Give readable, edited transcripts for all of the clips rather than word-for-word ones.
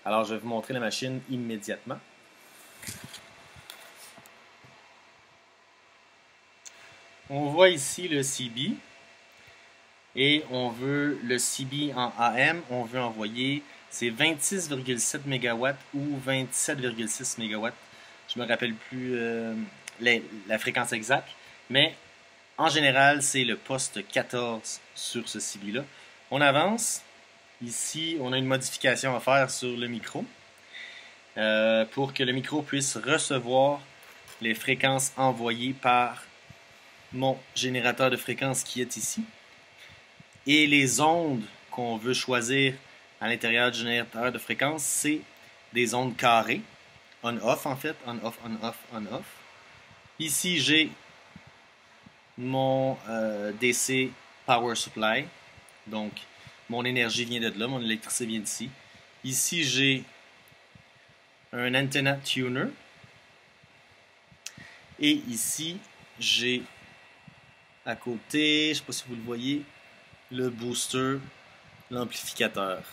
Alors, je vais vous montrer la machine immédiatement. On voit ici le CB et on veut le CB en AM, on veut envoyer c'est 26,7 MW ou 27,6 MW. Je me rappelle plus la fréquence exacte, mais en général, c'est le poste 14 sur ce CB-là. On avance. Ici, on a une modification à faire sur le micro pour que le micro puisse recevoir les fréquences envoyées par mon générateur de fréquences qui est ici. Et les ondes qu'on veut choisir à l'intérieur du générateur de fréquences, c'est des ondes carrées. On-off en fait. On-off, on-off, on-off. Ici, j'ai mon DC Power Supply. Donc, mon énergie vient de là, mon électricité vient d'ici. Ici, j'ai un antenna tuner. Et ici, j'ai à côté, je ne sais pas si vous le voyez, le booster, l'amplificateur.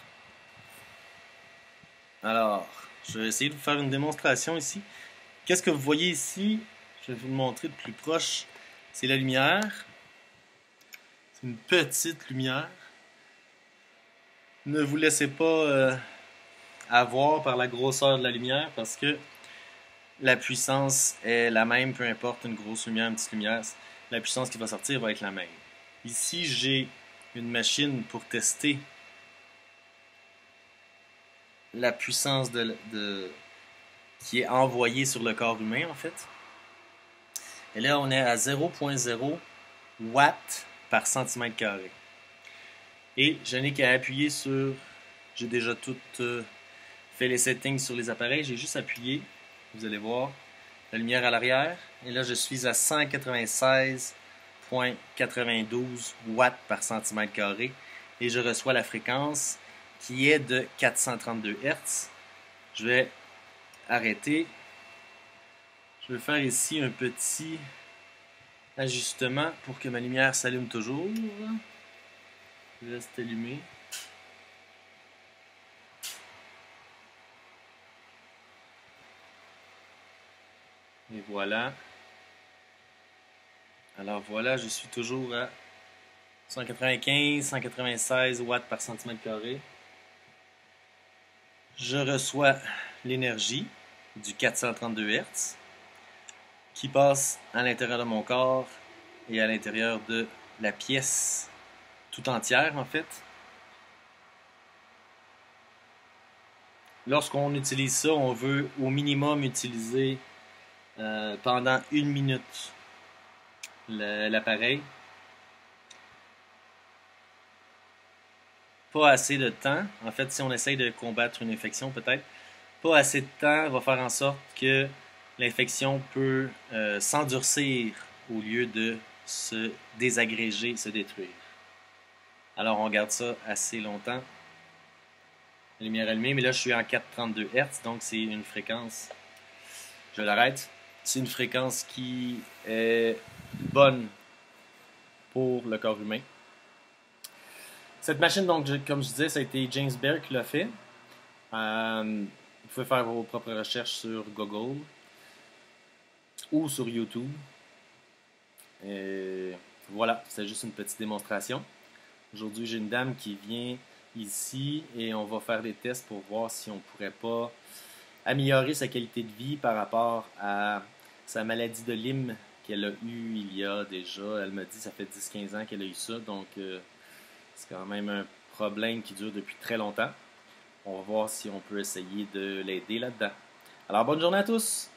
Alors, je vais essayer de vous faire une démonstration ici. Qu'est-ce que vous voyez ici? Je vais vous le montrer de plus proche. C'est la lumière. C'est une petite lumière. Ne vous laissez pas avoir par la grosseur de la lumière parce que la puissance est la même, peu importe une grosse lumière, une petite lumière. La puissance qui va sortir va être la même. Ici, j'ai une machine pour tester la puissance qui est envoyée sur le corps humain, en fait. Et là, on est à 0,0 watts par centimètre carré. Et je n'ai qu'à appuyer sur... J'ai déjà tout fait les settings sur les appareils. J'ai juste appuyé. Vous allez voir la lumière à l'arrière. Et là, je suis à 196,92 watts par centimètre carré. Et je reçois la fréquence qui est de 432 Hz. Je vais arrêter. Je vais faire ici un petit ajustement pour que ma lumière s'allume toujours. Je reste allumé. Et voilà. Alors voilà, je suis toujours à 195, 196 watts par centimètre carré. Je reçois l'énergie du 432 Hz qui passe à l'intérieur de mon corps et à l'intérieur de la pièce tout entière en fait. Lorsqu'on utilise ça, on veut au minimum utiliser pendant 1 minute l'appareil. Pas assez de temps. En fait, si on essaye de combattre une infection, peut-être, pas assez de temps va faire en sorte que l'infection peut s'endurcir au lieu de se désagréger, se détruire. Alors, on garde ça assez longtemps. La lumière allumée, mais là, je suis en 432 Hz, donc c'est une fréquence. Je l'arrête. C'est une fréquence qui est bonne pour le corps humain. Cette machine, donc, comme je disais, ça a été James Bear qui l'a fait. Vous pouvez faire vos propres recherches sur Google ou sur YouTube. Et voilà, c'est juste une petite démonstration. Aujourd'hui, j'ai une dame qui vient ici et on va faire des tests pour voir si on ne pourrait pas améliorer sa qualité de vie par rapport à sa maladie de Lyme qu'elle a eue il y a déjà, elle m'a dit ça fait 10-15 ans qu'elle a eu ça, donc c'est quand même un problème qui dure depuis très longtemps. On va voir si on peut essayer de l'aider là-dedans. Alors bonne journée à tous!